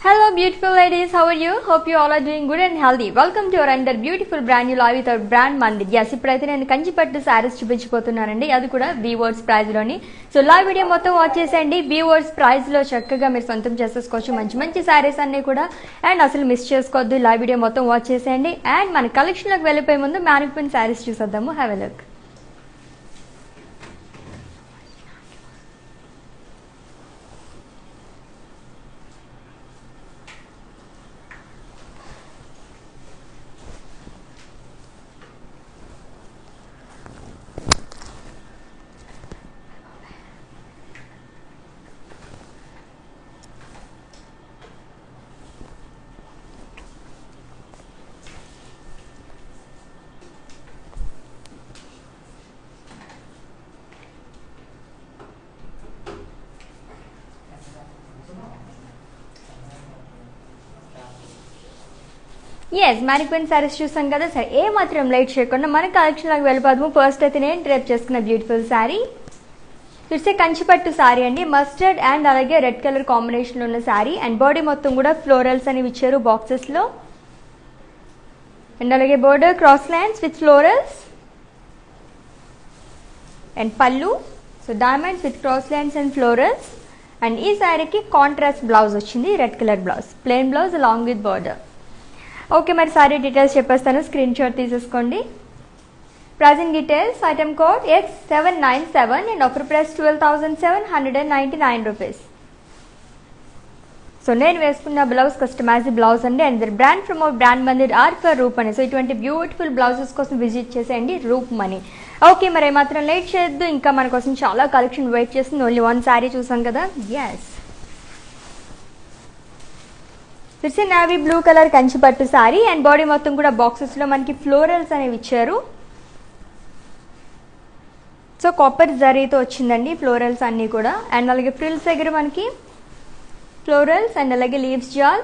Hello beautiful ladies, how are you? Hope you all are doing good and healthy. Welcome to our another beautiful brand new live with our brand Mandit. Yes, ఇప్పుడైతే నేను కంచిపట్టు సారీస్ చూపించబోతున్నానండి. అది కూడా weavers price లోని. So live video మొత్తం watch చేసేయండి. Weavers price లో చక్కగా మీరు సొంతం చేసేసుకోవచ్చు. మంచి మంచి సారీస్ అన్ని కూడా అండ్ అసలు మిస్ చేసుకోవద్దు. లైవ్ వీడియో మొత్తం వాచ్ చేసేయండి. అండ్ మన కలెక్షన్ లోకి వెళ్ళిపోయే ముందు మ్యానిక్విన్ సారీస్ చూసేద్దాము. Have a look. Yes mannequin saris చూసాం కదా. సరే ఏ మాత్రం లైట్ చేయకుండా మన కలెక్షన్ లాగా వెళ్ళిపోదాము. ఫస్ట్ అయితే నేను డ్రేప్ చేసుకున్న బ్యూటిఫుల్ శారీ చూస్తే కంచిపట్టు శారీ అండి. మస్టర్డ్ అండ్ అలాగే రెడ్ కలర్ కాంబినేషన్లో ఉన్న శారీ అండ్ బాడీ మొత్తం కూడా ఫ్లోరల్స్ అనేవి ఇచ్చారు బాక్సెస్లో. అండ్ అలాగే border cross lines with florals and పళ్ళు. So diamonds with cross lines and florals. And ఈ శారీకి కాంట్రాస్ట్ బ్లౌజ్ వచ్చింది, red colour blouse, plain blouse along with border. Okay, మరి సారీ డీటెయిల్స్ చెప్పేస్తాను, స్క్రీన్ షాట్ తీసేసుకోండి. Pricing details, item code X797 and offer price 12,799 rupees. So నేను వేసుకున్న blouse customised blouse అండి. And brand from our brand Mandir R for Roop అని. So ఇటువంటి beautiful blouses కోసం visit చేసేయండి రూప్ మనీ. ఓకే, మరి ఏమాత్రం లేట్ చేయొద్దు. ఇంకా మన కోసం చాలా కలెక్షన్ వెయిట్ చేస్తుంది. ఓన్లీ వన్ శారీ చూసాం కదా. Yes, it's navy blue colour Kanchipattu sari and body మొత్తం కూడా బాక్సెస్లో మనకి ఫ్లోరల్స్ అనేవి ఇచ్చారు. సో కాపర్ జరీతో వచ్చిందండి ఫ్లోరల్స్ అన్నీ కూడా. అండ్ అలాగే ఫ్రిల్స్ దగ్గర మనకి ఫ్లోరల్స్ అండ్ అలాగే leaves jaal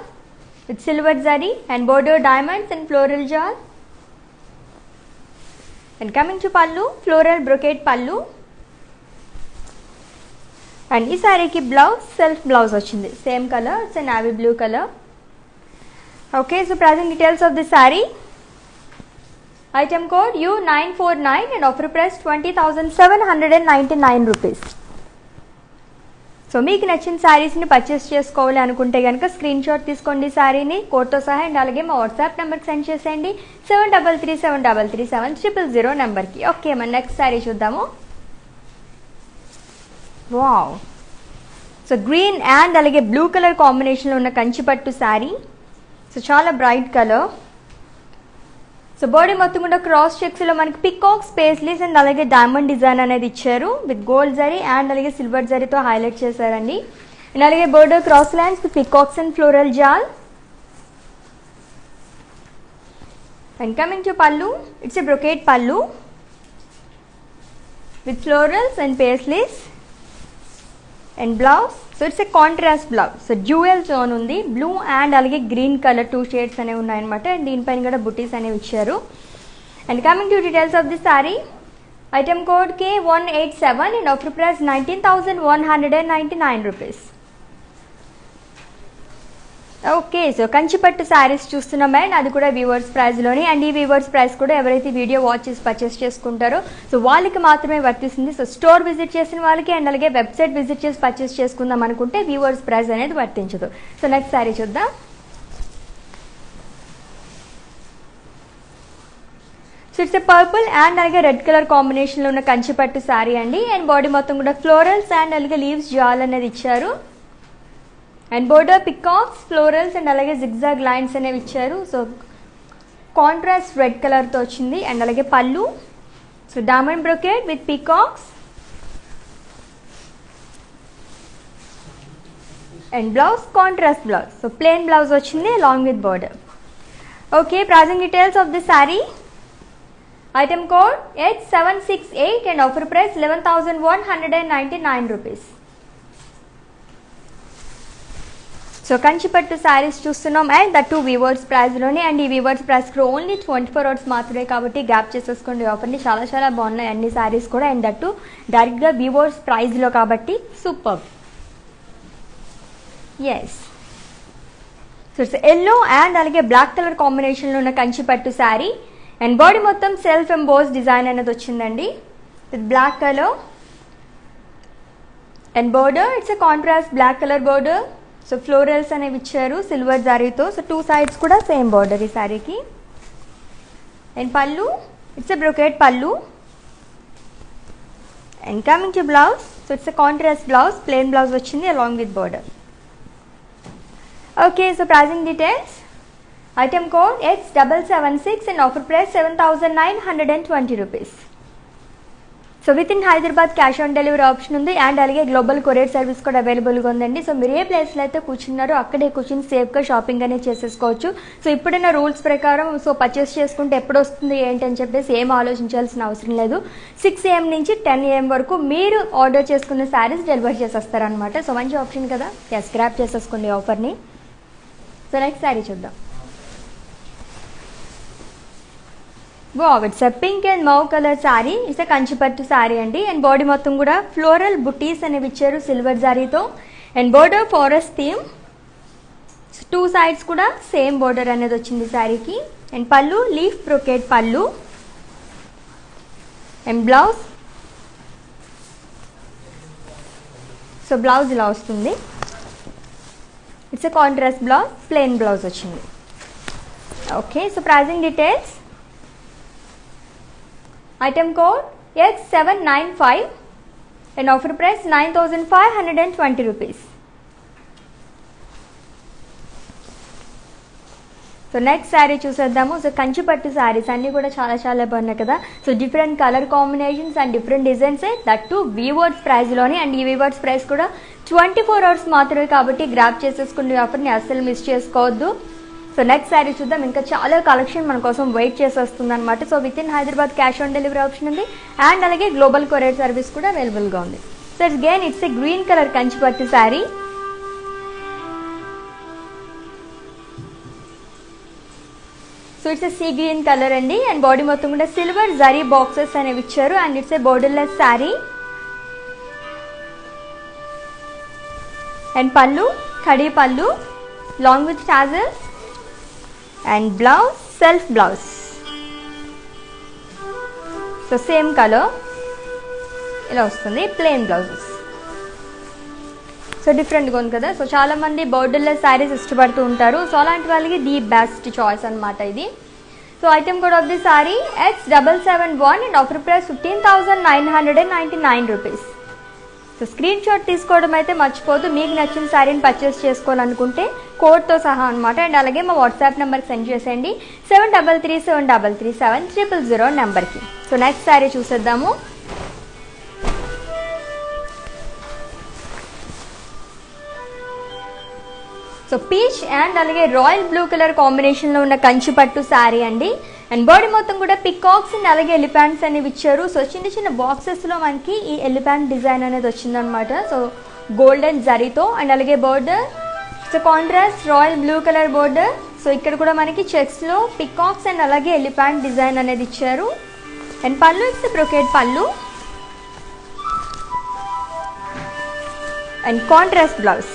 with silver zari and border diamonds and floral jaal. And coming to pallu, floral brocade pallu. And ఈ శారీకి బ్లౌజ్ సెల్ఫ్ బ్లౌజ్ వచ్చింది, same colour, it's navy blue colour. Okay, so pricing details of this saree. Item code U949 and offer price 20,799 rupees. So మీకు నచ్చిన శారీస్ని purchase చేసుకోవాలి అనుకుంటే కనుక screen shot తీసుకోండి శారీని కోడ్తో సహా. అండ్ అలాగే మా వాట్సాప్ నెంబర్కి సెండ్ చేసేయండి 7337337000 నెంబర్కి. ఓకే, మన నెక్స్ట్ శారీ చూద్దాము. వావ్, సో గ్రీన్ అండ్ అలాగే బ్లూ కలర్ కాంబినేషన్లో ఉన్న కంచిపట్టు శారీ. సో చాలా బ్రైట్ కలర్. సో బాడీ మొత్తం కూడా క్రాస్ చెక్స్లో మనకి పికాక్ స్పేస్లీస్ అండ్ అలాగే డైమండ్ డిజైన్ అనేది ఇచ్చారు విత్ గోల్డ్ జరీ అండ్ అలాగే సిల్వర్ జరీతో హైలైట్ చేశారండి. అండ్ అలాగే border cross lines with peacocks and floral jaal. And coming to pallu, it's a brocade pallu with florals and paisleys and blouse. So it's a contrast blouse. So dual tone ఉంది, blue and అలాగే green colour 2 shades అనేవి ఉన్నాయన్నమాట. And దీనిపైన కూడా బుటీస్ అనేవి ఇచ్చారు. And coming to details of the sari, item code K187 and offer price 19,199 rupees. Okay, so Kanchipattu saris చూస్తున్నాం and అది కూడా వీవర్స్ ప్రైస్లోని. అండ్ ఈ వీవర్స్ ప్రైస్ కూడా ఎవరైతే వీడియో వాచ్ చేసి పర్చేస్ చేసుకుంటారో సో వాళ్ళకి మాత్రమే వర్తిస్తుంది. సో స్టోర్ విజిట్ చేసిన వాళ్ళకి అండ్ అలాగే వెబ్సైట్ విజిట్ చేసి పర్చేస్ చేసుకుందాం అనుకుంటే వీవర్స్ ప్రైస్ అనేది వర్తించదు. సో నెక్స్ట్ శారీ చూద్దాం. So it's a purple and అలాగే రెడ్ కలర్ కాంబినేషన్లో ఉన్న కంచిపట్టు శారీ అండి. అండ్ బాడీ మొత్తం కూడా ఫ్లోరల్స్ అండ్ అలాగే లీవ్స్ జాల్ అనేది ఇచ్చారు. And border peacocks, florals and అలాగే జిగ్జాగ్ లైన్స్ అనేవి ఇచ్చారు. సో కాంట్రాస్ట్ రెడ్ కలర్తో వచ్చింది. అండ్ అలాగే pallu, so diamond brocade with peacocks and blouse contrast blouse. So plain blouse వచ్చింది along with border. Okay, pricing details of the sari. Item code H768 and offer price 11,199 rupees. So Kanchipattu saris చూస్తున్నాం and that to weavers ప్రైస్లోనే. And ఈ weavers ప్రైస్లో only 24 hours మాత్రమే కాబట్టి gap చేసేసుకోండి ఆఫర్ని. చాలా చాలా బాగున్నాయి అన్ని శారీస్ కూడా. అండ్ దట్ టు డైరెక్ట్గా వీవర్స్ ప్రైస్లో కాబట్టి super. Yes, so it's yellow and అలాగే బ్లాక్ కలర్ కాంబినేషన్లో ఉన్న కంచిపట్టు శారీ. అండ్ బాడీ మొత్తం సెల్ఫ్ ఎంబోస్ డిజైన్ అనేది వచ్చిందండి with black colour. And border it's a contrast black colour border. So florals అనేవి ఇచ్చారు సిల్వర్ జారీతో. సో 2 sides కూడా సేమ్ బోర్డర్ ఈ శారీకి. And pallu it's a brocade pallu. And coming to blouse, so it's a contrast blouse, plain blouse వచ్చింది along with border. Okay, so pricing details. Item code H776 and offer price 7,920 rupees. So with in Hyderabad cash on delivery option ఉంది and అలాగే global courier service కూడా అవైలబుల్గా ఉందండి. So మీరు ఏ ప్లేస్లో అయితే కూర్చున్నారో అక్కడే కూర్చుని సేఫ్గా షాపింగ్ అనేది చేసేసుకోవచ్చు. సో ఇప్పుడున్న రూల్స్ ప్రకారం సో పర్చేస్ చేసుకుంటే ఎప్పుడు వస్తుంది ఏంటని చెప్పేసి ఏం ఆలోచించాల్సిన అవసరం లేదు. 6 AM నుంచి 10 AM వరకు మీరు ఆర్డర్ చేసుకున్న శారీస్ డెలివరీ చేసేస్తారనమాట. సో మంచి ఆప్షన్ కదా, స్క్రాప్ చేసేసుకోండి ఆఫర్ని. సో నెక్స్ట్ శారీ చూద్దాం. Wow, it's a pink and mauve colour sari. It's a Kanchipattu sari అండి. అండ్ బాడీ మొత్తం కూడా ఫ్లోరల్ బుటీస్ అనేవి ఇచ్చారు సిల్వర్ జారీతో. And border forest theme. 2 sides కూడా సేమ్ బోర్డర్ అనేది వచ్చింది శారీకి. And pallu leaf brocade pallu. And blouse, so blouse ఇలా వస్తుంది. It's a contrast blouse, plain blouse వచ్చింది. Okay, so pricing details. Item code H795 and offer price 9,520 rupees. So next sari చూసేద్దాము. So Kanchipattu saris అన్నీ కూడా చాలా చాలా బాగున్నాయి కదా. So different colour combinations and different designs, that to weavers ప్రైస్లోనే. అండ్ ఈ వీవర్స్ ప్రైస్ కూడా 24 hours మాత్రమే కాబట్టి గ్రాప్ చేసేసుకునే ఆఫర్ని అస్సలు మిస్ చేసుకోవద్దు. సో నెక్స్ట్ శారీ చూద్దాం. ఇంకా చాలా కలెక్షన్ మన కోసం వెయిట్ చేసి వస్తుంది అనమాట. So with in Hyderabad cash on delivery option ఉంది అండ్ అలాగే గ్లోబల్ కొరియర్ సర్వీస్ కూడా అవైలబుల్గా ఉంది. So it's a green colour Kanchipattu sari. So it's a see green colour అండి. అండ్ బాడీ మొత్తం కూడా సిల్వర్ జరీ బాక్సెస్ అనేవి ఇచ్చారు. And it's a borderless sari. And పళ్ళు ఖడీ పళ్ళు long with tassels. And blouse self blouse, so same colour ఇలా వస్తుంది, ప్లెయిన్ బ్లౌజెస్. సో డిఫరెంట్గా ఉంది కదా. సో చాలా మంది బోర్డర్లెస్ శారీస్ ఇష్టపడుతూ ఉంటారు. సో అలాంటి వాళ్ళకి ది బెస్ట్ చాయిస్ అనమాట ఇది. So item code of the sari H771 and offer price 15,999 rupees. So screen shot తీసుకోవడం అయితే మర్చిపోదు. మీకు నచ్చిన శారీని పర్చేస్ చేసుకోవాలనుకుంటే కోడ్తో సహా అనమాట. అండ్ అలాగే మా వాట్సాప్ నెంబర్కి సెండ్ చేసేయండి 7337337000 నెంబర్కి. సో నెక్స్ట్ శారీ చూసేద్దాము. సో పీచ్ అండ్ అలాగే రాయల్ బ్లూ కలర్ కాంబినేషన్లో ఉన్న కంచిపట్టు శారీ అండి. అండ్ బాడీ మొత్తం కూడా పికాక్స్ అండ్ అలాగే ఎలిఫెంట్స్ అనేవి ఇచ్చారు. సో చిన్న చిన్న బాక్సెస్లో మనకి ఈ ఎలిఫెంట్ డిజైన్ అనేది వచ్చిందనమాట. సో గోల్డెన్ జరీతో. అండ్ అలాగే border so contrast royal blue colour border. So ఇక్కడ కూడా మనకి చెక్స్లో పికాక్స్ అండ్ అలాగే ఎలిఫెంట్ డిజైన్ అనేది ఇచ్చారు. And pallu it's brocade pallu. And contrast blouse,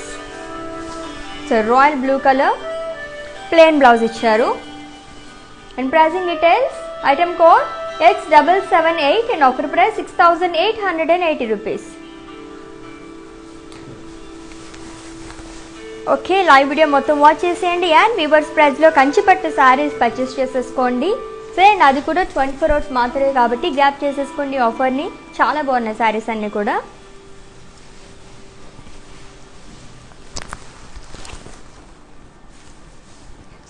so royal blue colour plain blouse ఇచ్చారు. And pricing details. Item code H778 and offer price 6,880 rupees. Okay, live video మొత్తం watch చేసేయండి అండ్ వీవర్స్ ప్రైస్లో Kanchipattu saris purchase చేసేసుకోండి. So and అది కూడా 24 hours మాత్రమే కాబట్టి gap చేసేసుకోండి ఆఫర్ని. చాలా బాగున్నాయి శారీస్ అన్నీ కూడా.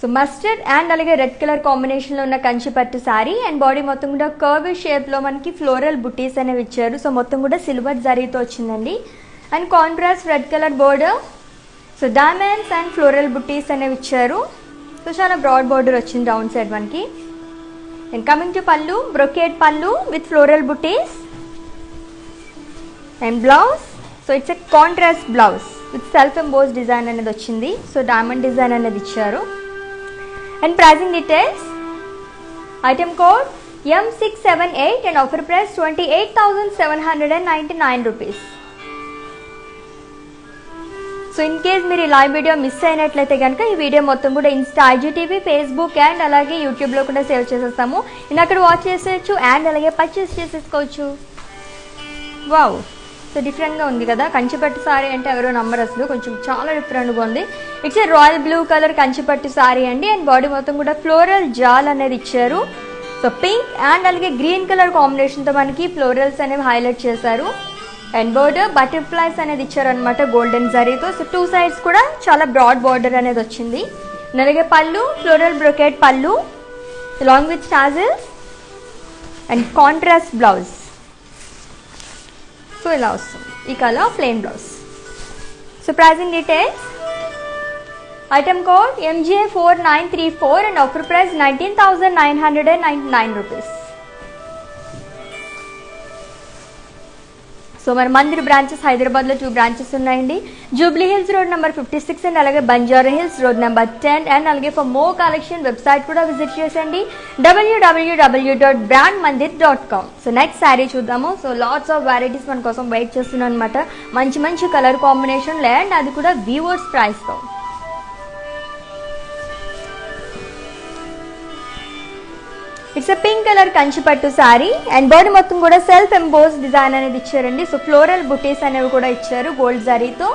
సో మస్టర్డ్ అండ్ అలాగే రెడ్ కలర్ కాంబినేషన్లో ఉన్న కంచిపట్టు శారీ. అండ్ బాడీ మొత్తం కూడా కర్వ్ షేప్లో మనకి ఫ్లోరల్ బుటీస్ అనేవి ఇచ్చారు. సో మొత్తం కూడా సిల్వర్ జరీతో వచ్చిందండి. And contrast red colour border. So diamonds and floral butis అనేవి ఇచ్చారు. సో చాలా బ్రాడ్ బార్డర్ వచ్చింది డౌన్ సైడ్ మనకి. And coming to pallu, brocade pallu with floral butis and blouse. So it's a contrast blouse with self emboss design అనేది వచ్చింది. So diamond design అనేది ఇచ్చారు. And pricing details, item code M678 and offer price 28,799 rupees. So in case మీరు ఈ live video miss అయినట్లయితే కనుక ఈ video మొత్తం కూడా ఇన్స్టా, ఐజీటీవీ, ఫేస్బుక్ అండ్ అలాగే యూట్యూబ్లో కూడా సేవ్ చేసేస్తాము. నేను అక్కడ వాచ్ చేసేయచ్చు అండ్ అలాగే పర్చేస్ చేసేసుకోవచ్చు. వావ్, సో డిఫరెంట్గా ఉంది కదా. కంచిపట్టు సారీ అంటే ఎవరో నంబర్, అసలు కొంచెం చాలా డిఫరెంట్గా ఉంది. It's a royal blue colour Kanchipattu sorry అండి. అండ్ బాడీ మొత్తం కూడా ఫ్లోరల్ జాల్ అనేది ఇచ్చారు. సో పింక్ అండ్ అలాగే గ్రీన్ కలర్ కాంబినేషన్తో మనకి ఫ్లోరల్స్ అనేవి హైలైట్ చేశారు. అండ్ బోర్డర్ బటర్ఫ్లైస్ అనేది ఇచ్చారు అనమాట గోల్డెన్ జరీతో. సో టూ సైడ్స్ కూడా చాలా బ్రాడ్ బార్డర్ అనేది వచ్చింది. అలాగే pallu floral brocade pallu along with tassels and contrast blouse. So ఇలా వస్తుంది ఈ colour plain blouse. So pricing details, item code MJ4934 and offer price 19,999 rupees. So మన మందిర్ బ్రాంచెస్ హైదరాబాద్లో 2 బ్రాంచెస్ ఉన్నాయండి. Jubilee Hills road number 56 and అలాగే Banjara Hills road number 10. And అలాగే for more collection website కూడా visit చేసండి www.brandmandir.com. సో నెక్స్ట్ శారీ చూద్దాము. సో లాట్స్ ఆఫ్ వెరైటీస్ మన కోసం వెయిట్ చేస్తున్నాం అనమాట. మంచి మంచి కలర్ కాంబినేషన్ అండ్ అది కూడా వీవర్స్ ప్రైస్తో. It's a pink colour Kanchipattu sari and body మొత్తం కూడా సెల్ఫ్ ఎంబోస్ డిజైన్ అనేది ఇచ్చారండి. సో ఫ్లోరల్ బుటీస్ అనేవి కూడా ఇచ్చారు గోల్డ్ జరీతో.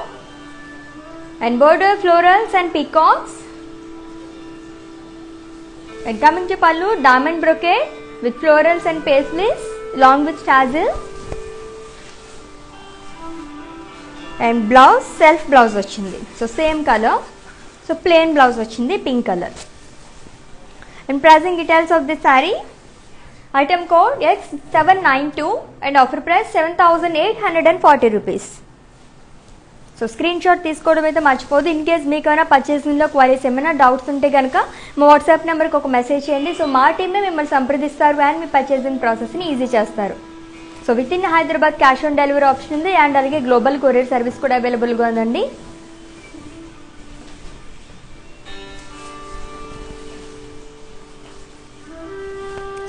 And border florals and peacocks. And coming to pallu, diamond brocade with florals and paisleys along with tassels. And blouse self blouse వచ్చింది. So same colour. So plain blouse వచ్చింది pink colour. And pricing details of this saree, item code X792 and offer price 7,840 rupees. So screen shot తీసుకోవడం అయితే మర్చిపోదు. In case మీకైనా పర్చేసింగ్లో queries ఏమైనా doubts ఉంటే కనుక మా వాట్సాప్ నెంబర్కి ఒక మెసేజ్ చేయండి. సో మా టీమే మిమ్మల్ని సంప్రదిస్తారు అండ్ మీ పర్చేసింగ్ ప్రాసెస్ని ఈజీ చేస్తారు. So with in Hyderabad cash on delivery option ఉంది అండ్ అలాగే గ్లోబల్ కొరియర్ సర్వీస్ కూడా అవైలబుల్గా ఉందండి.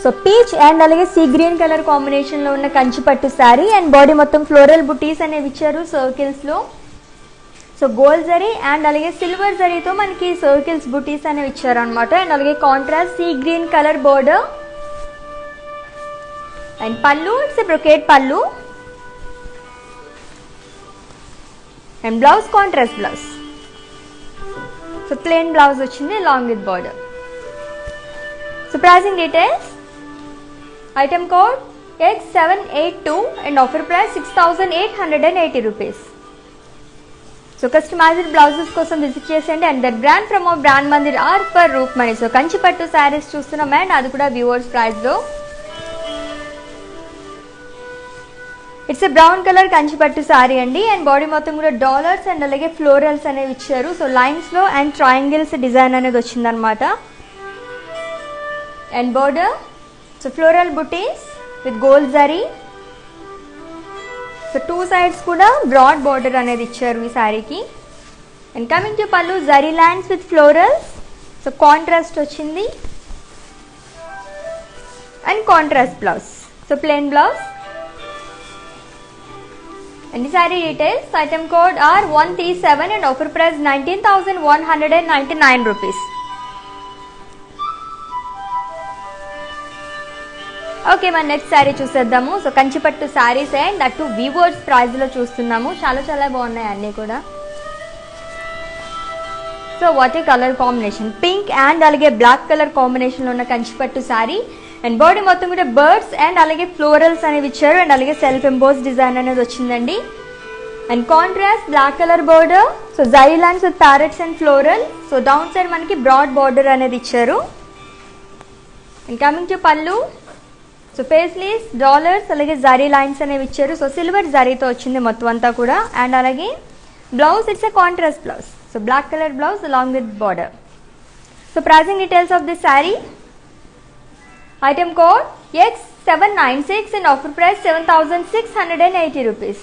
సో పీచ్ అండ్ అలాగే సీ గ్రీన్ కలర్ కాంబినేషన్లో ఉన్న కంచిపట్టు శారీ అండ్ బాడీ మొత్తం ఫ్లోరల్ బుటీస్ అనేవి ఇచ్చారు సర్కిల్స్లో. సో గోల్డ్ జరీ అండ్ అలాగే సిల్వర్ జరీతో మనకి సర్కిల్స్ బుటీస్ అనేవి ఇచ్చారు అనమాట. అండ్ అలాగే contrast see green colour border and pallu it's brocade pallu and blouse contrast blouse. So plain blouse వచ్చింది long with border. So pricing details, item code X782 and offer price 6,880 rupees. So customised blouses కోసం visit చేసేయండి and that brand from our brand Mandir R for Roop మనీ. So Kanchipattu saris చూస్తున్నాం and అది కూడా viewers ప్రైస్లో. It's a brown colour Kanchipattu sari అండి and body మొత్తం కూడా డాలర్స్ అండ్ అలాగే ఫ్లోరల్స్ అనేవి ఇచ్చారు. సో లైన్స్లో అండ్ ట్రయాంగిల్స్ డిజైన్ అనేది వచ్చిందనమాట. And border so floral butis with gold zari. So two sides కూడా బ్రాడ్ బార్డర్ అనేది ఇచ్చారు ఈ శారీకి. And coming to pallu, zari lines with florals. So contrast వచ్చింది and contrast blouse. So plain blouse. And ఈ sari details, item code R137 and offer price 19,199 rupees. Okay, మన next sari చూసేద్దాము. So Kanchipattu saris and అటు వీవర్స్ ప్రైస్లో చూస్తున్నాము. చాలా చాలా బాగున్నాయి అన్నీ కూడా. So what a colour combination, pink and అలాగే బ్లాక్ కలర్ కాంబినేషన్లో ఉన్న కంచిపట్టు శారీ అండ్ బాడీ మొత్తం కూడా బర్డ్స్ అండ్ అలాగే ఫ్లోరల్స్ అనేవి ఇచ్చారు అండ్ అలాగే సెల్ఫ్ ఎంబోస్ డిజైన్ అనేది వచ్చిందండి. And contrast black colour border. So zari lines with parrots and floral. So down side మనకి బ్రాడ్ బార్డర్ అనేది ఇచ్చారు. And coming to pallu, so paisleys dollars అలాగే జరీ లైన్స్ అనేవి ఇచ్చారు. సో సిల్వర్ జరీతో వచ్చింది మొత్తం అంతా కూడా. అండ్ అలాగే blouse it's a contrast blouse. So black colour blouse along with border. So pricing details of this saree. Item code X796 and offer price 7,680 rupees.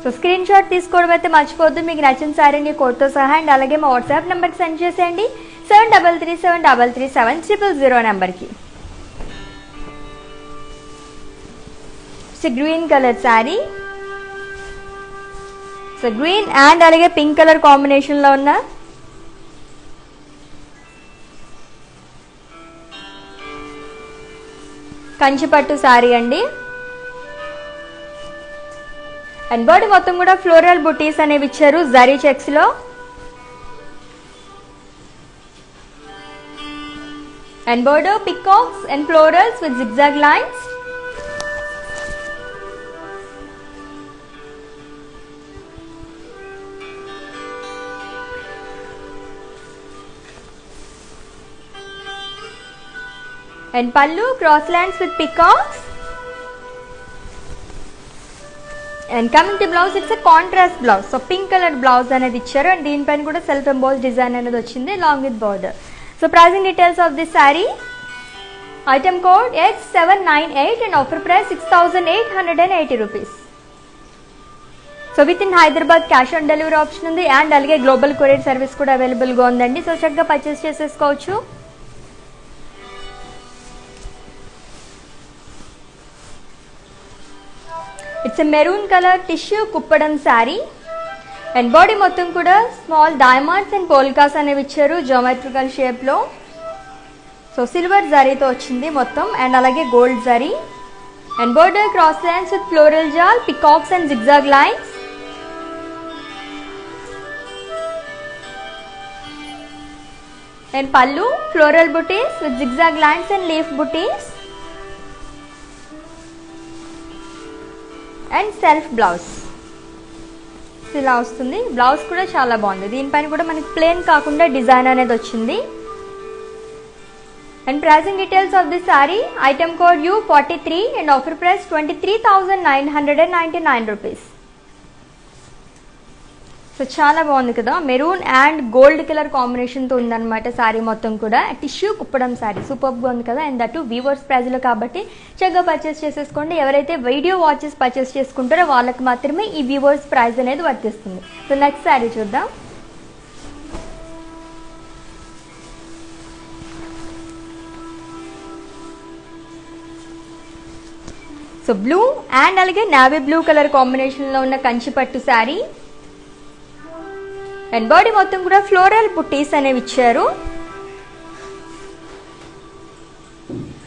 So screen shot తీసుకోవడం అయితే మర్చిపోద్దు. మీకు నచ్చిన శారీని కోడ్తో సహా అండ్ అలాగే మా వాట్సాప్ నెంబర్కి సెండ్ చేసేయండి 7337337000 నెంబర్కి. So green colour sari. So green and అలాగే పింక్ కలర్ కాంబినేషన్లో ఉన్న కంచిపట్టు శారీ అండి. అండ్ బాడీ మొత్తం కూడా ఫ్లోరల్ బుటీస్ అనేవి ఇచ్చారు జరీ చెక్స్ లో. And border peacocks and florals with zigzag lines. And pallu cross lines with peacocks. And coming to blouse, it's a contrast blouse. So pink color blouse అనేది ఇచ్చారు అండ్ దీనిపైన కూడా self emboss design అనేది వచ్చింది along with border. So pricing details of this saree. Item code X798 and offer price 6,880 rupees. So with in Hyderabad cash on delivery option ఉంది and అలాగే global courier service కూడా అవైలబుల్గా ఉందండి. So చక్కగా purchase చేసేసుకోవచ్చు. It's a maroon colour tissue Kuppadam sari and body మొత్తం కూడా small diamonds and polkas అనేవి ఇచ్చారు జియోమెట్రికల్ షేప్లో. సో సిల్వర్ జరీతో వచ్చింది మొత్తం అండ్ అలాగే gold zari. And border cross lines with floral jaal peacocks and zigzag lines. And pallu floral butis with zigzag lines and leaf butis. And self blouse ఇలా వస్తుంది. బ్లౌజ్ కూడా చాలా బాగుంది. దీనిపైన కూడా మనకి ప్లెయిన్ కాకుండా డిజైన్ అనేది వచ్చింది. And pricing details of this sari. Item code U43 and offer price 23,999 rupees. So చాలా బాగుంది కదా, మెరూన్ అండ్ గోల్డ్ కలర్ కాంబినేషన్తో ఉందన్నమాట శారీ మొత్తం కూడా. టిష్యూ కుప్పడం శారీ సూపర్గా ఉంది కదా అండ్ దట్ వీవర్స్ ప్రైజ్లో కాబట్టి చక్కగా పర్చేస్ చేసేసుకోండి. ఎవరైతే వీడియో వాచెస్ పర్చేస్ చేసుకుంటారో వాళ్ళకి మాత్రమే ఈ వీవర్స్ ప్రైజ్ అనేది వర్తిస్తుంది. సో నెక్స్ట్ శారీ చూద్దాం. సో బ్లూ అండ్ అలాగే నావీ బ్లూ కలర్ కాంబినేషన్లో ఉన్న కంచిపట్టు శారీ అండ్ బాడీ మొత్తం కూడా ఫ్లోరల్ బుట్టీస్ అనేవి ఇచ్చారు.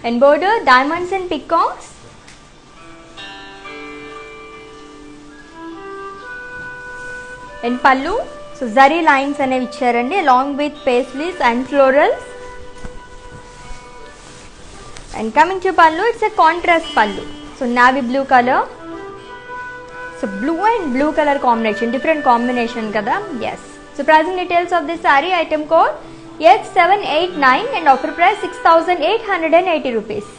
And border diamonds and peacocks. And pallu so zari lines అనేవి ఇచ్చారండి along with paisleys and florals. And coming to pallu, it's a contrast pallu. So navy blue colour. So blue and blue colour combination, different combination కదా. Yes. So pricing details of this sari. Item code X789 and offer price 6,880 rupees.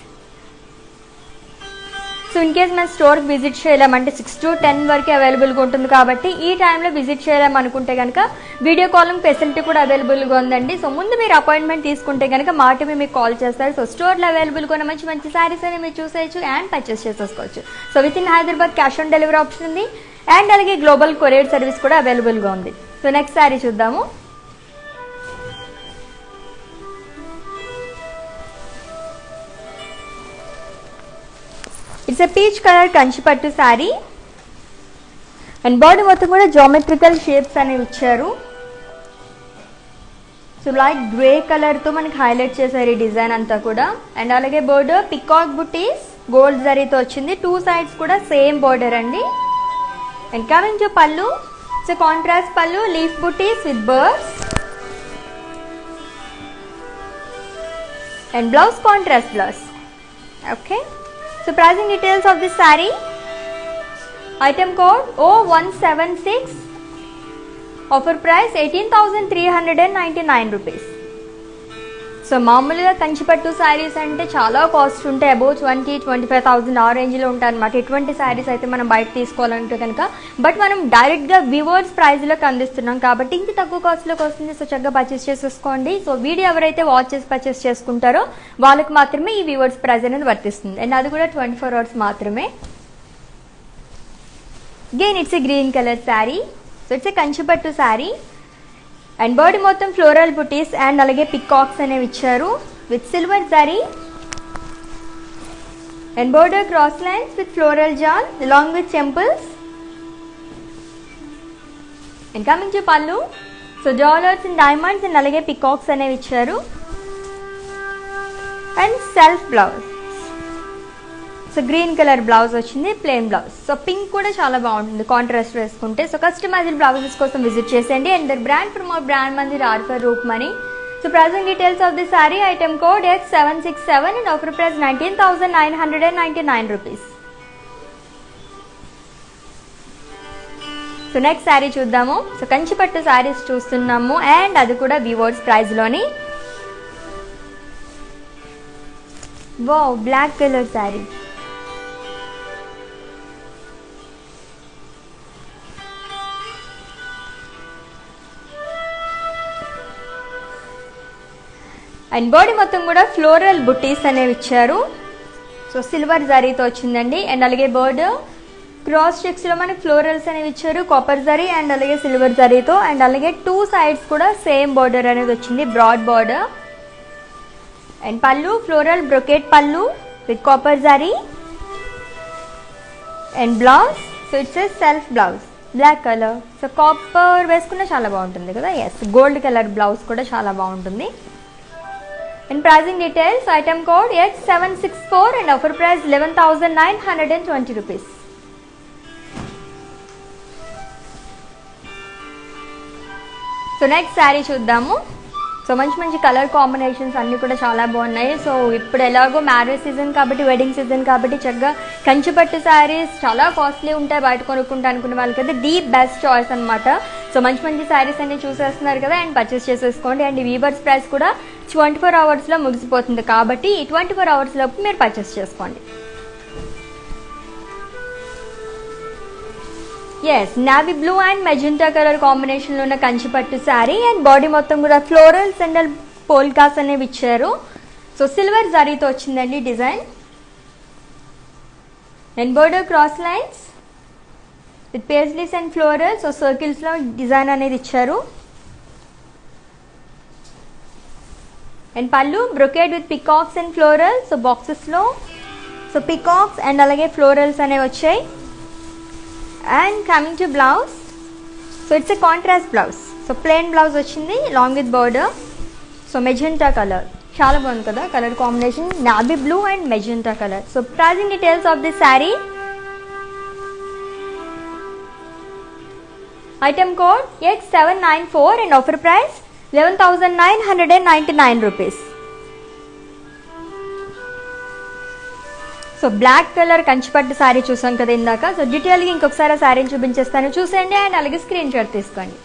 So in case మన స్టోర్కి visit చేయలేమంటే 6 to 10 వరకు అవైలబుల్గా ఉంటుంది కాబట్టి ఈ టైంలో visit చేయలేమనుకుంటే కనుక వీడియో కాలింగ్ ఫెసిలిటీ కూడా అవైలబుల్గా ఉందండి. సో ముందు మీరు అపాయింట్మెంట్ తీసుకుంటే కనుక మా టీమ్ మీకు కాల్ చేస్తారు. సో స్టోర్లో అవైలబుల్గా ఉన్న మంచి మంచి శారీస్ అని మీరు చూసేయచ్చు అండ్ పర్చేస్ చేసేసుకోవచ్చు. So with in Hyderabad cash on delivery option ఉంది అండ్ అలాగే గ్లోబల్ కొరియర్ సర్వీస్ కూడా అవైలబుల్గా ఉంది. సో నెక్స్ట్ శారీ చూద్దాము. It's a peach colour Kanchipattu sari and body మొత్తం కూడా జియోమెట్రికల్ షేప్స్ అనేవి ఇచ్చారు. సో లైట్ గ్రే కలర్తో మనకి హైలైట్ చేశారు ఈ డిజైన్ అంతా కూడా. అండ్ అలాగే బోర్డర్ పికాక్ బుటీస్ గోల్డ్ జరీతో వచ్చింది. 2 sides కూడా సేమ్ బోర్డర్ అండి. And coming to pallu, it's a contrast పల్లు, leaf buttis with birds. And blouse contrast blouse. Okay. So pricing details of this saree. Item code O176. Offer price 18,399 rupees. So so మామూలుగా కంచిపట్టు శారీస్ అంటే చాలా cost ఉంటాయి, above 20-25,000 ఆ రేంజ్లో ఉంటాయి అనమాట. ఎటువంటి శారీస్ అయితే మనం బయట తీసుకోవాలంటే కనుక, బట్ మనం డైరెక్ట్గా వివర్స్ ప్రైస్లోకి అందిస్తున్నాం కాబట్టి ఇంత తక్కువ కాస్ట్లోకి వస్తుంది. సో చక్కగా పర్చేస్ చేసేసుకోండి. సో వీడియో ఎవరైతే వాచ్ చేసి పర్చేస్ చేసుకుంటారో వాళ్ళకి మాత్రమే ఈ వివర్స్ ప్రైస్ అనేది వర్తిస్తుంది, అండ్ అది కూడా 24 hours మాత్రమే. Again it's a green color saree. So it's a Kanchipattu saree and body మొత్తం ఫ్లోరల్ బుటీస్ అండ్ అలాగే పికాక్స్ అనేవి ఇచ్చారు with silver zari and border cross lines with floral jaal along with temples. And coming to pallu, so dollars and diamonds and అలాగే peacocks అనేవి ఇచ్చారు and self blouse. So green colour blouse వచ్చింది, plain blouse. So pink కూడా చాలా బాగుంటుంది contrast వేసుకుంటే. So customised blouses కోసం visit చేసేయండి. And their brand from our brand Mandir offer Roopmani. So present details of the sari, item code X767 and offer price 19,999 rupees. So next sari చూద్దాము. So Kanchipattu saris చూస్తున్నాము and అది కూడా వివర్స్ ప్రైస్లోని. Wow, black colour sari. And body మొత్తం కూడా floral butis అనేవి ఇచ్చారు. సో సిల్వర్ జరీతో వచ్చిందండి. అండ్ అలాగే బోర్డర్ క్రాస్ చెక్స్లో మనకి ఫ్లోరల్స్ అనేవి ఇచ్చారు, కాపర్ జరీ అండ్ అలాగే సిల్వర్ జరీతో. అండ్ అలాగే 2 sides కూడా సేమ్ బోర్డర్ అనేది వచ్చింది, broad border. And pallu floral brocade pallu with copper zari and blouse. So it's a self blouse, black colour. So copper వేసుకున్న చాలా బాగుంటుంది కదా. ఎస్, గోల్డ్ కలర్ బ్లౌజ్ కూడా చాలా బాగుంటుంది. And pricing details, item code X764 and offer price 11,920 rupees. So next sari చూద్దాము. So మంచి మంచి కలర్ కాంబినేషన్స్ అన్నీ కూడా చాలా బాగున్నాయి. సో ఇప్పుడు ఎలాగో మ్యారేజ్ సీజన్ కాబట్టి, వెడ్డింగ్ సీజన్ కాబట్టి చక్కగా కంచిపట్టు శారీస్ చాలా కాస్ట్లీ ఉంటాయి బయట కొనుక్కుంటా అనుకునే వాళ్ళకైతే ది బెస్ట్ చాయిస్ అనమాట. సో మంచి మంచి శారీస్ అన్ని చూసేస్తున్నారు కదా అండ్ పర్చేస్ చేసేసుకోండి. అండ్ వీవర్స్ ప్రైస్ కూడా 24 hours ముగిసిపోతుంది కాబట్టి ఈ 24 hours లోపు మీరు పర్చేస్ చేసుకోండి. Yes, navy blue and magenta colour కాంబినేషన్లో ఉన్న కంచిపట్టు శారీ అండ్ బాడీ మొత్తం కూడా ఫ్లోరల్స్ అండ్ పోల్కాస్ అనేవి ఇచ్చారు. సో సిల్వర్ జరీతో వచ్చిందండి design. And border cross lines with paisleys and floral. So సర్కిల్స్లో డిజైన్ అనేది ఇచ్చారు. And pallu brocade with peacocks and florals. So బాక్సెస్లో సో పికాక్స్ అండ్ అలాగే ఫ్లోరల్స్ అనేవి వచ్చాయి. And coming to blouse, so it's a contrast blouse. So plain blouse వచ్చింది long with border. So magenta colour చాలా బాగుంది కదా colour combination, navy blue and magenta colour. So pricing details of this sari, item code X794 and offer price 11,999 rupees. So black colour Kanchipattu sari చూసాం కదా ఇందాక. So డీటెయిల్గా ఇంకొకసారి ఆ శారీని చూపించేస్తాను, చూసేయండి అండ్ అలాగే స్క్రీన్ షాట్ తీసుకోండి.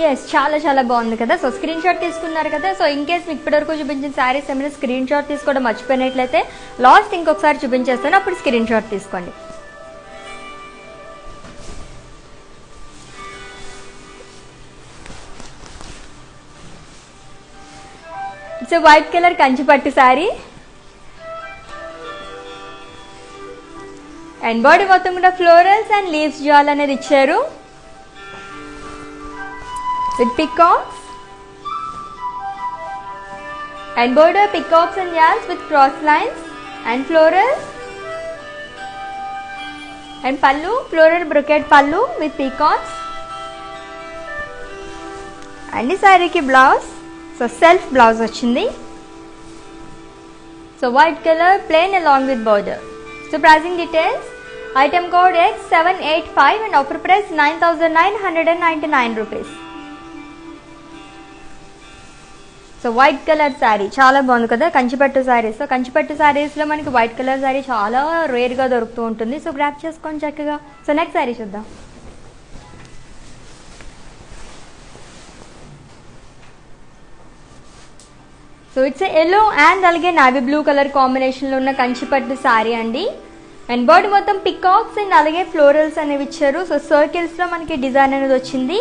ఎస్, చాలా చాలా బాగుంది కదా. సో స్క్రీన్ షాట్ తీసుకున్నారు కదా. సో ఇన్ కేస్ మీకు ఇప్పటివరకు చూపించిన శారీస్ ఏమైనా స్క్రీన్ షాట్ తీసుకోవడం మర్చిపోయినట్లయితే లాస్ట్ ఇంకొకసారి చూపించేస్తాను, అప్పుడు స్క్రీన్ షాట్ తీసుకోండి. It's white colour Kanchipattu sari and body మొత్తం కూడా ఫ్లోరల్స్ అండ్ లీవ్స్ జాల్ అనేది ఇచ్చారు with peacocks and border peacocks and jewels with cross lines and florals and pallu floral brocade pallu with peacocks and ఈ శారీకి బ్లౌజ్ సో సెల్ఫ్ బ్లౌజ్ వచ్చింది. So white colour plain along with border. So pricing details item code X785 and offer price 9,999 rupees. So white colour sari చాలా బాగుంది కదా, కంచిపట్టు saris. So కంచిపట్టు శారీస్లో మనకి white colour sari చాలా రేర్గా దొరుకుతూ ఉంటుంది. సో గ్రాప్ చేసుకోండి చక్కగా. సో నెక్స్ట్ శారీ చూద్దాం. సో ఇట్స్ ఎల్లో అండ్ అలాగే నావీ బ్లూ కలర్ కాంబినేషన్లో ఉన్న కంచిపట్టు శారీ అండి. అండ్ బాడీ మొత్తం పికాక్స్ అండ్ అలాగే ఫ్లోరల్స్ అనేవి ఇచ్చారు. సో సర్కిల్స్లో మనకి డిజైన్ అనేది వచ్చింది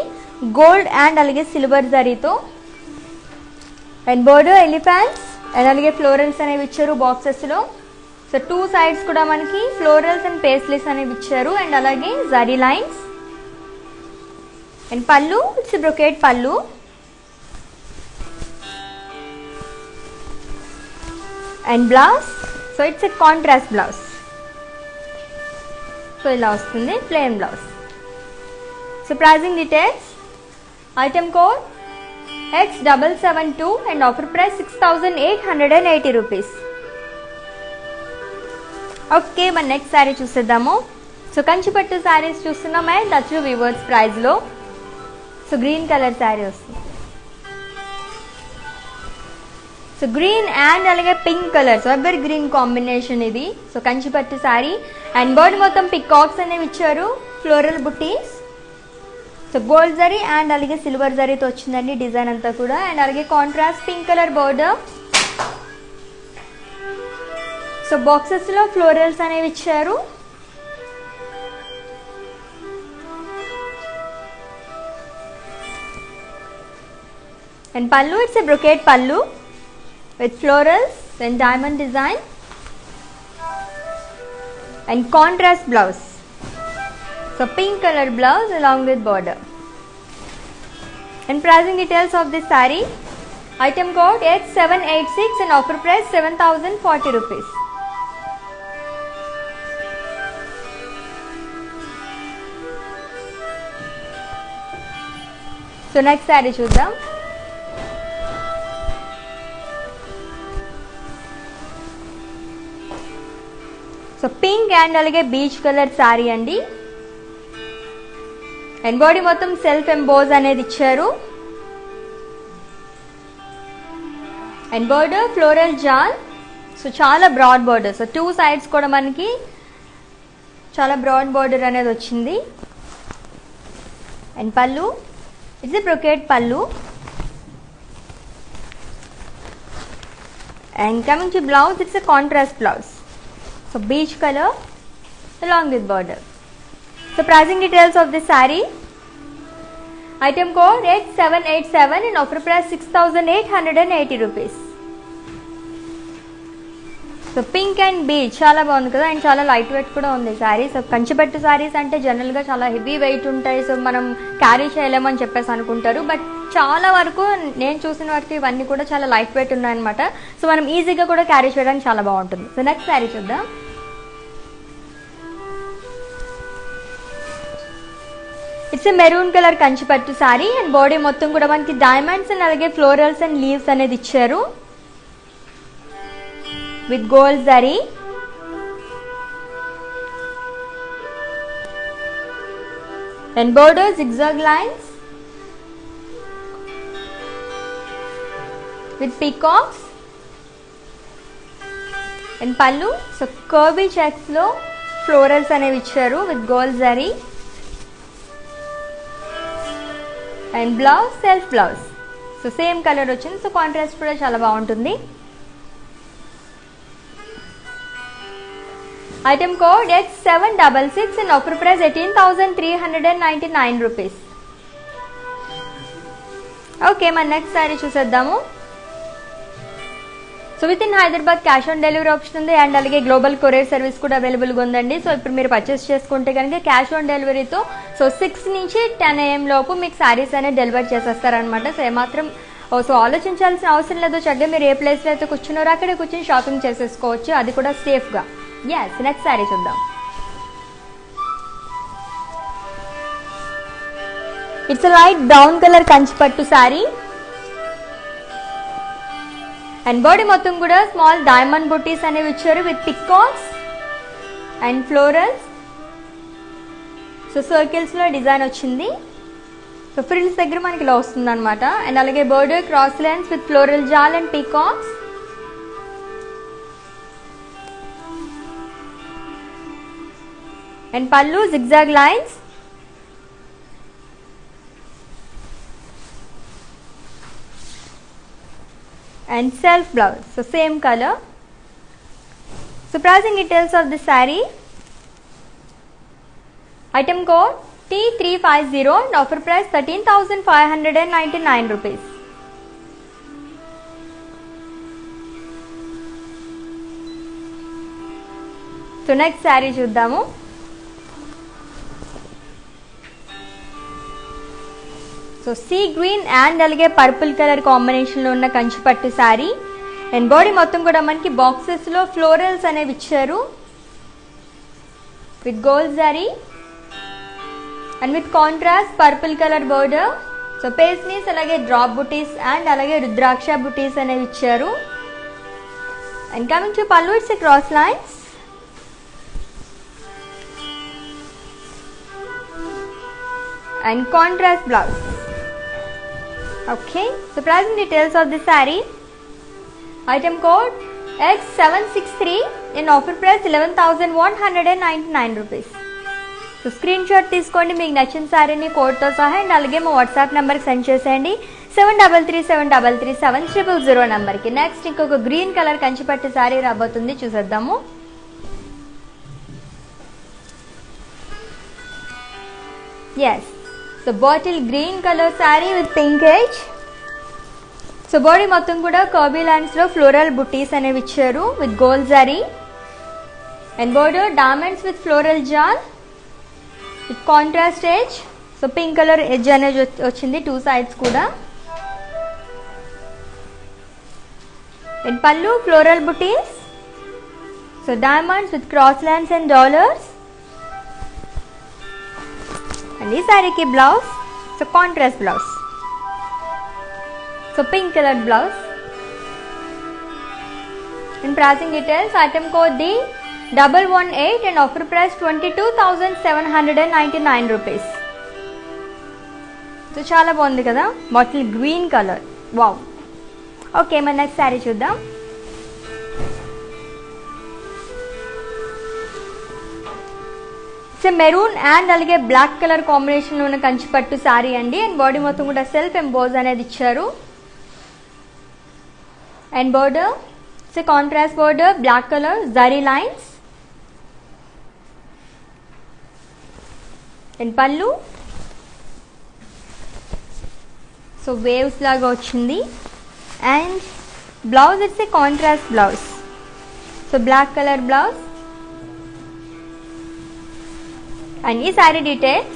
గోల్డ్ అండ్ అలాగే సిల్వర్ జరీతో. అండ్ బోర్డర్ ఎలిఫెంట్స్ అండ్ అలాగే ఫ్లోరల్స్ అనేవి ఇచ్చారు బాక్సెస్లో. సో టూ సైడ్స్ కూడా మనకి ఫ్లోరల్స్ అండ్ పేస్లీస్ అనేవి ఇచ్చారు అండ్ అలాగే zari lines. And pallu it's brocade pallu. And blouse so it's a contrast blouse. So ఇలా వస్తుంది plain blouse. So pricing details item code X772 and offer price 6,880 rupees. Okay, మన next sari చూసేద్దాము. So Kanchipattu saris చూస్తున్నాం and that's weavers ప్రైస్లో. So green colour sari వస్తుంది. So green and అలాగే pink colour so evergreen combination ఇది. So Kanchipattu sari and body మొత్తం peacocks అనేవి ఇచ్చారు, floral butis. So gold zari and అలాగే సిల్వర్ జరీతో వచ్చిందండి డిజైన్ అంతా కూడా. అండ్ అలాగే contrast pink colour border. So బాక్సెస్లో ఫ్లోరల్స్ అనేవి ఇచ్చారు. And pallu it's a brocade pallu with florals and diamond design and contrast blouse. So pink color blouse along with border. And pricing details of this saree item code X786 and offer price 7,040 rupees. So next saree చూద్దాం. So pink and అలాగే beige colour sari అండి. And body మొత్తం self emboss అనేది ఇచ్చారు. And border floral jaal. So చాలా broad border. So two sides కూడా మనకి చాలా బ్రాడ్ బోర్డర్ అనేది వచ్చింది. And pallu it's a brocade pallu. And coming to blouse it's a contrast blouse. So beige color along with border. So pricing details of this saree item code X787 and offer price 6,880 rupees. So pink and beach చాలా బాగుంది కదా and చాలా light weight కూడా ఉంది sari. So Kanchipattu saris అంటే జనరల్గా చాలా heavy weight ఉంటాయి, సో మనం క్యారీ చేయలేమని చెప్పేసి అనుకుంటారు. బట్ చాలా వరకు నేను చూసిన వరకు ఇవన్నీ కూడా చాలా లైట్ వెయిట్ ఉన్నాయన్నమాట. సో మనం ఈజీగా కూడా క్యారీ చేయడానికి చాలా బాగుంటుంది. సో నెక్స్ట్ శారీ చూద్దాం. It's a maroon colour Kanchipattu sari and body మొత్తం కూడా మనకి డైమండ్స్ అండ్ అలాగే ఫ్లోరల్స్ అండ్ లీవ్స్ అనేది ఇచ్చారు with gold zari. And border zigzag lines with peacocks. And పళ్ళు సో కర్వీ చెక్స్ లో ఫ్లోరల్స్ అనేవి ఇచ్చారు with gold zari. And blouse self blouse. So same colour వచ్చింది. సో కాంట్రాస్ట్ కూడా చాలా బాగుంటుంది. Item code X766 and offer price 18,399 rupees. Okay, మన next sari చూసేద్దాము. So with in Hyderabad cash on delivery option ఉంది అండ్ అలాగే గ్లోబల్ కొరియర్ సర్వీస్ కూడా అవైలబుల్గా ఉందండి. సో ఇప్పుడు మీరు పర్చేస్ చేసుకుంటే కనుక క్యాష్ ఆన్ డెలివరీతో సో 6 నుంచి 10 AM లోపు మీకు శారీస్ అనేది డెలివర్ చేసేస్తారనమాట. సో ఏమాత్రం సో ఆలోచించాల్సిన అవసరం లేదు. చక్కగా మీరు ఏ ప్లేస్లో అయితే కూర్చున్నారో అక్కడే కూర్చొని షాపింగ్ చేసేసుకోవచ్చు, అది కూడా సేఫ్గా. ఎస్, నెక్స్ట్ శారీ చూద్దాం. It's light brown colour Kanchipattu sari. And body మొత్తం కూడా స్మాల్ డైమండ్ బుటీస్ అనేవి ఇచ్చారు with peacocks and florals. So సర్కిల్స్లో డిజైన్ వచ్చింది. సో ఫ్రిల్స్ దగ్గర మనకి ఇలా వస్తుంది అనమాట. అండ్ అలాగే border cross lines with floral jaal and peacocks. And pallu zigzag lines. And self blouse, so same color. So pricing details of the saree. Item code T350 and offer price 13,599 rupees. So next saree చూద్దాము. So see green and అలాగే purple colour కాంబినేషన్లో ఉన్న Kanchipattu sari. And body మొత్తం కూడా మనకి బాక్సెస్లో florals అనేవి ఇచ్చారు with gold zari and with contrast purple colour border. So paisleys అలాగే డ్రాప్ బుటీస్ అండ్ అలాగే రుద్రాక్ష బుటీస్ అనేవి ఇచ్చారు. And coming to pallu, it's a cross lines. And contrast blouse. Okay, so pricing details of the saree. Item code X763 in offer price 11,199 rupees. So screen shot తీసుకోండి, మీకు నచ్చిన శారీని కోడ్తో సహా అండ్ అలాగే మా వాట్సాప్ నెంబర్కి సెండ్ చేసేయండి 7337337000 నెంబర్కి. నెక్స్ట్ ఇంకొక గ్రీన్ కలర్ కంచిపట్టు శారీ రాబోతుంది, చూసేద్దాము. Yes, so bottle green colour sari with pink edge. So body మొత్తం కూడా కర్బీ లైన్స్లో ఫ్లోరల్ బుటీస్ అనేవి ఇచ్చారు with gold zari and border diamonds with floral jaal with contrast edge. So pink colour edge అనేది వచ్చింది టూ సైడ్స్ కూడా. And pallu floral butis. So diamonds with cross lines and dollars. And ఈ శారీకి blouse, so contrast blouse. So pink colour blouse. And pricing details. Item code D118 and offer price 22,799 rupees. So చాలా బాగుంది కదా, bottle green colour. Wow. Okay, మన next sari చూద్దాం. Maroon and అలాగే black colour combination ఉన్న కంచిపట్టు శారీ అండి. అండ్ బాడీ మొత్తం కూడా సెల్ఫ్ ఎంబోజ్ అనేది ఇచ్చారు. And border contrast border, black colour zari lines. And పళ్ళు సో వేవ్స్ లాగా వచ్చింది. And blouse it's a contrast blouse. So black colour blouse. And ఈ sari details.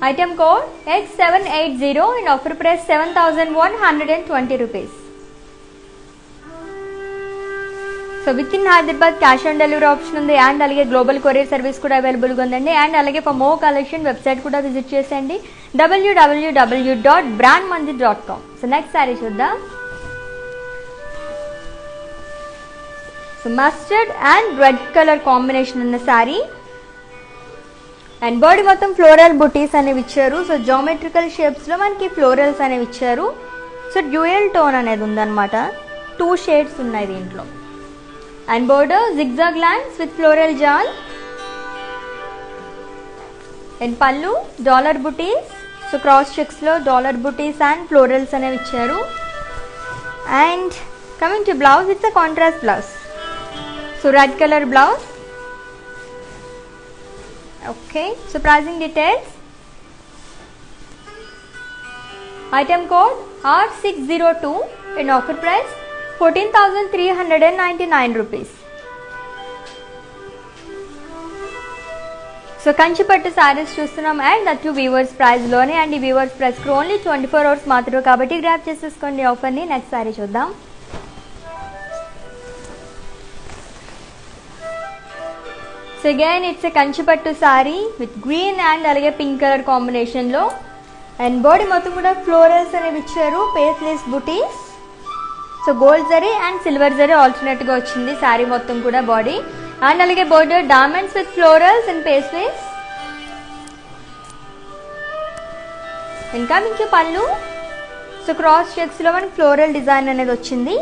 Item code X780 and offer price 7,120 rupees. So with in Hyderabad cash on delivery option ఉంది and అలాగే global courier service కూడా అవైలబుల్గా ఉందండి. And అలాగే for more collection website కూడా visit చేసేయండి www.brandmandir.com. So next sari చూద్దాం. So mustard and red colour combination ఉన్న శారీ. అండ్ బాడీ మొత్తం ఫ్లోరల్ బుటీస్ అనేవి ఇచ్చారు. సో జామెట్రికల్ షేప్స్లో మనకి ఫ్లోరల్స్ అనేవి ఇచ్చారు. సో డ్యూయల్ టోన్ అనేది ఉందన్నమాట, 2 షేడ్స్ ఉన్నాయి దీంట్లో. And border zigzag lines with floral jaal. And pallu dollar butis. So cross చెక్స్లో డాలర్ బుటీస్ అండ్ ఫ్లోరల్స్ అనేవి ఇచ్చారు. And coming to blouse, it's a contrast blouse. So red colour blouse. Okay, so pricing details. Item code R602 and offer price 14,399 rupees. So Kanchipattu saris చూస్తున్నాం and that weavers ప్రైస్లోనే. And ఈ weavers ప్రైస్కి only 24 hours మాత్రమే కాబట్టి grab చేసేసుకోండి ఆఫర్ని. Next sari చూద్దాం. So again it's a Kanchipattu sari with green and అలాగే పింక్ కలర్ కాంబినేషన్లో. అండ్ బాడీ మొత్తం కూడా ఫ్లోరల్స్ అనేవి ఇచ్చారు, paisleys butis. So gold zari and silver zari ఆల్టర్నేట్గా వచ్చింది సారీ మొత్తం కూడా బాడీ. అండ్ అలాగే border diamonds with florals and paisleys. And coming to pallu. So cross చెక్స్లో మనకి ఫ్లోరల్ డిజైన్ అనేది వచ్చింది.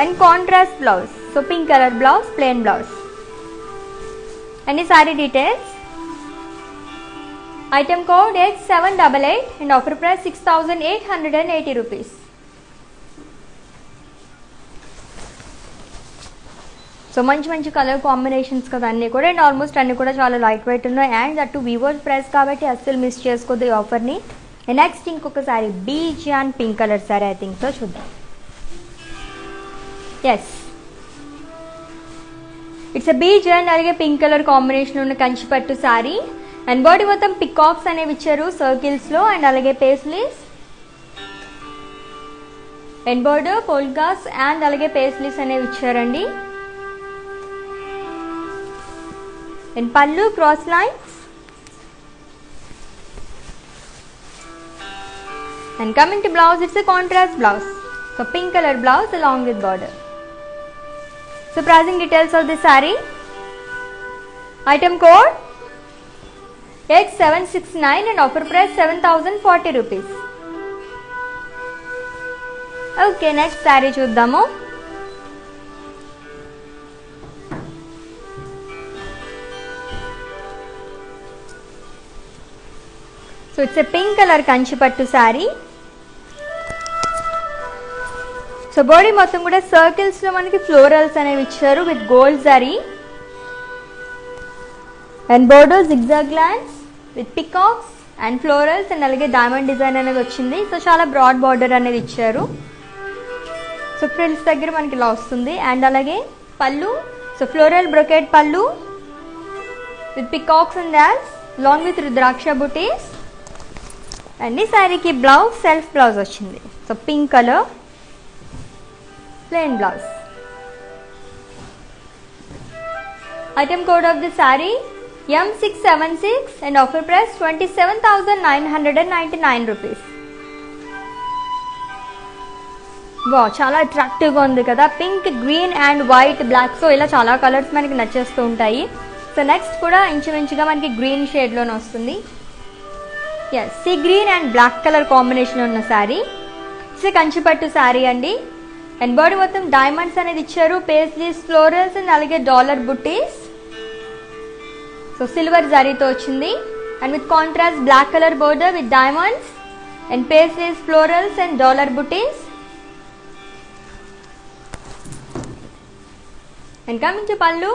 And contrast blouse, so pink colour blouse, plain blouse. And ఈ sari details. Item code H788 and offer price 6,880 rupees. So మంచి మంచి colour combinations కదా అన్నీ కూడా. అండ్ ఆల్మోస్ట్ అన్నీ కూడా చాలా లైట్ వెయిట్ ఉన్నాయి. అండ్ అటు వివోస్ ప్రైస్ కాబట్టి అస్సలు మిస్ చేసుకోవద్దు ఈ ఆఫర్ని. నెక్స్ట్ ఇంకొక sari beige and pink colour sari I think so, చూద్దాం. Yes, it's a beige and అలాగే పింక్ కలర్ కాంబినేషన్ ఉన్న కంచిపట్టు సారీ. అండ్ బాడీ మొత్తం పికాక్స్ అనేవి ఇచ్చారు సర్కిల్స్లో అండ్ అలాగే paisleys. And border polkas and అలాగే పేస్లీస్ అనేవి ఇచ్చారండి. And pallu cross lines. And coming to blouse, it's a contrast blouse, so pink colour blouse along with border. So pricing details of this saree. Item code H769 and offer price 7,040 rupees. Okay, next saree చూద్దాము. So it's a pink color Kanchipattu saree. So body మొత్తం కూడా సర్కిల్స్లో మనకి florals అనేవి ఇచ్చారు with gold zari. And border zigzag lines with peacocks and florals and అలాగే diamond design అనేది వచ్చింది. So చాలా బ్రాడ్ బార్డర్ అనేది ఇచ్చారు. సో ఫ్రిల్స్ దగ్గర మనకి ఇలా వస్తుంది. అండ్ అలాగే pallu, so floral brocade pallu with peacocks and dolls along with rudraksha butis. And ఈ శారీకి బ్లౌజ్ సెల్ఫ్ బ్లౌజ్ వచ్చింది, so pink colour plain blouse. Item code of the saree M676 and offer price 27,999 rupees. Wow, చాలా అట్రాక్టివ్గా ఉంది కదా. Pink, green and white, black, so ఇలా చాలా colours మనకి నచ్చేస్తూ ఉంటాయి. సో నెక్స్ట్ కూడా ఇంచుమించుగా మనకి గ్రీన్ షేడ్లోనే వస్తుంది. Yes, sea green and black colour combination ఉన్న శారీ. సో కంచిపట్టు శారీ అండి. అండ్ బాడీ మొత్తం డైమండ్స్ అనేది ఇచ్చారు, పేస్లీస్, ఫ్లోరల్స్ అండ్ అలాగే డాలర్ బుటీస్. సో సిల్వర్ జరీతో వచ్చింది. And with contrast black colour border with diamonds and paisleys, florals and dollar butis. And coming to pallu,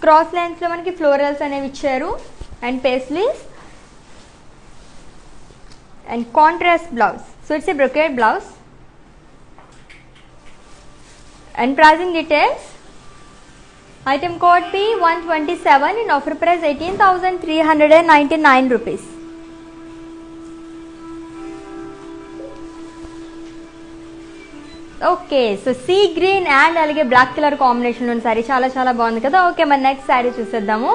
cross లైన్స్లో మనకి ఫ్లోరల్స్ అనేవి ఇచ్చారు and paisleys and contrast blouse. So it's a brocade blouse. And pricing details. Item code P127 and offer price 18,399 rupees. Okay, so see green and అలాగే black colour combination ఉన్న sorry చాలా చాలా బాగుంది కదా. ఓకే, మన next sorry చూసేద్దాము.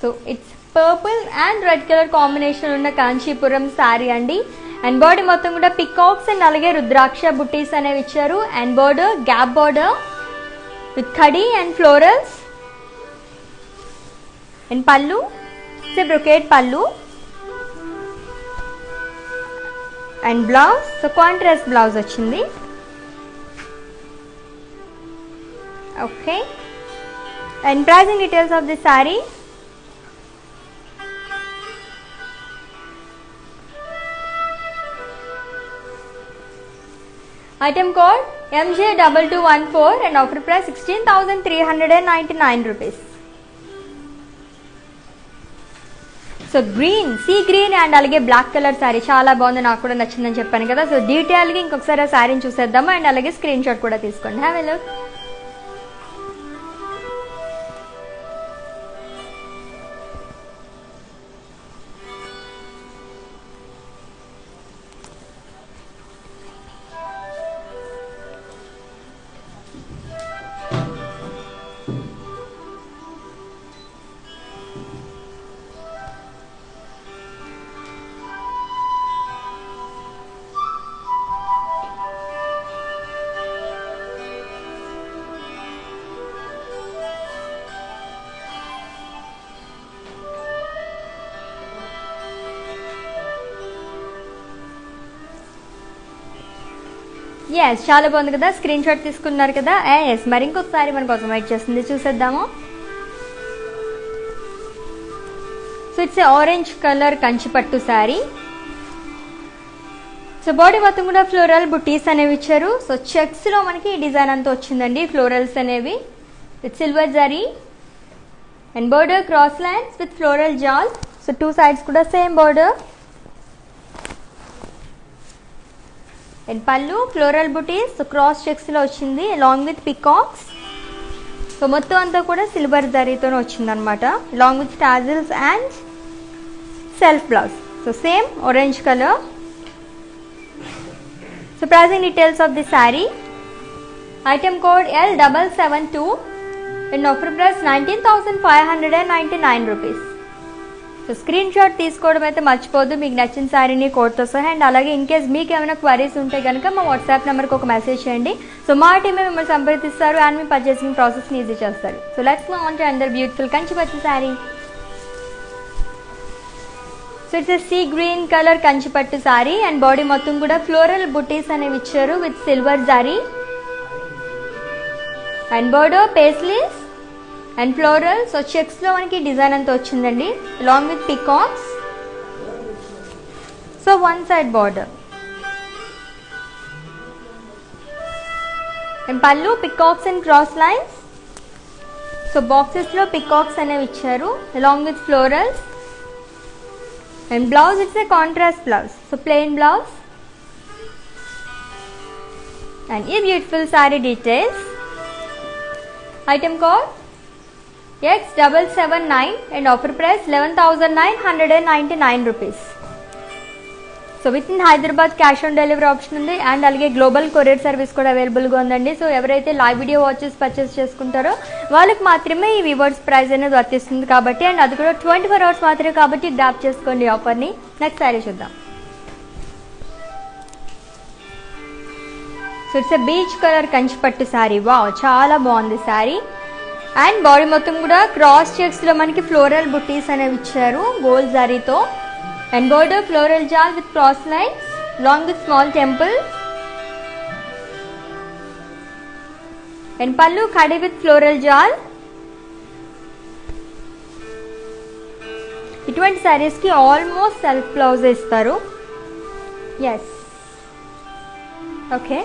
So it's purple and red colour combination ఉన్న కాంచీపురం శారీ అండి. అండ్ బాడీ మొత్తం కూడా పికాక్స్ అండ్ అలాగే రుద్రాక్ష బుటీస్ అనేవి ఇచ్చారు. And border gap border with khadi and florals. And pallu brocade pallu and blouse, so contrast blouse వచ్చింది. Okay, and pricing details of this sari. Item code MJ2214 and offer price 16,399 rupees. So green, sea green and అలాగే black colour sari చాలా బాగుంది, నాకు కూడా నచ్చిందని చెప్పాను కదా. So డీటెయిల్గా ఇంకొకసారి ఆ శారీని చూసేద్దాము అండ్ అలాగే స్క్రీన్ షాట్ కూడా తీసుకోండి. Have a look. ఎస్ చాలా బాగుంది కదా, స్క్రీన్ షాట్ తీసుకున్నారు కదా. ఎస్ మరి ఇంకొకసారి మన కోసం వెయిట్ చేస్తుంది, చూసేద్దాము. So it's orange colour Kanchipattu sari. So body మొత్తం కూడా ఫ్లోరల్ బుటీస్ అనేవి ఇచ్చారు. సో చెక్స్ లో మనకి ఈ డిజైన్ అంతా వచ్చిందండి, ఫ్లోరల్స్ అనేవి with silver zari and border cross lines with floral jaal. So two sides కూడా same border and pallu floral butis. So cross checks లో వచ్చింది అలాంగ్ విత్ పికాక్స్. సో మొత్తం అంతా కూడా సిల్వర్ జరీతో వచ్చింది అనమాట, along with tassels and self blouse. So same orange colour. So pricing details of the saree. Item code L772 and offer price 19,599 rupees. So screen shot తీసుకోవడం అయితే మర్చిపోద్దు మీకు నచ్చిన శారీని కోడ్తో సహా. అండ్ అలాగే ఇన్ కేస్ మీకు ఏమైనా క్వరీస్ ఉంటే కనుక మా వాట్సాప్ నెంబర్కి ఒక మెసేజ్ చేయండి. సో మా టీమే మిమ్మల్ని సంప్రదిస్తారు అండ్ మీ పర్చేసింగ్ ప్రాసెస్ని ఈజీ చేస్తారు. So let's move on to another beautiful Kanchipattu sari. So it's sea green colour Kanchipattu sari and body మొత్తం కూడా ఫ్లోరల్ బుటీస్ అనేవి ఇచ్చారు with silver zari and border paisleys and floral. So checks లో మనకి డిజైన్ అంతా వచ్చిందండి along with peacocks. So one side border and pallu peacocks and cross lines. So boxes లో peacocks అనేవి ఇచ్చారు along with florals. And blouse, it's a contrast blouse, so plain blouse. And ये beautiful saree details. Item code X779 and offer price 11,999 rupees. So with in Hyderabad cash on delivery option ఉంది and అలాగే global courier service కూడా అవైలబుల్గా ఉందండి. So ఎవరైతే live video watches purchase చేసుకుంటారో వాళ్ళకి మాత్రమే ఈ వివర్స్ ప్రైస్ అనేది వర్తిస్తుంది కాబట్టి, అండ్ అది కూడా 24 hours మాత్రమే కాబట్టి గ్రాప్ చేసుకోండి ఆఫర్ని. నెక్స్ట్ శారీ చూద్దాం. So it's a beach colour Kanchipattu sari. Wow చాలా బాగుంది శారీ. అండ్ బాడీ మొత్తం కూడా క్రాస్ చెక్స్లో మనకి ఫ్లోరల్ బుటీస్ అనేవి ఇచ్చారు గోల్డ్ జరీతో. And border floral jal with cross lines along with small temple. And pallu khadi with floral jal. ఇటువంటి sarees కి almost self blouse ఇస్తారు. Yes. Okay.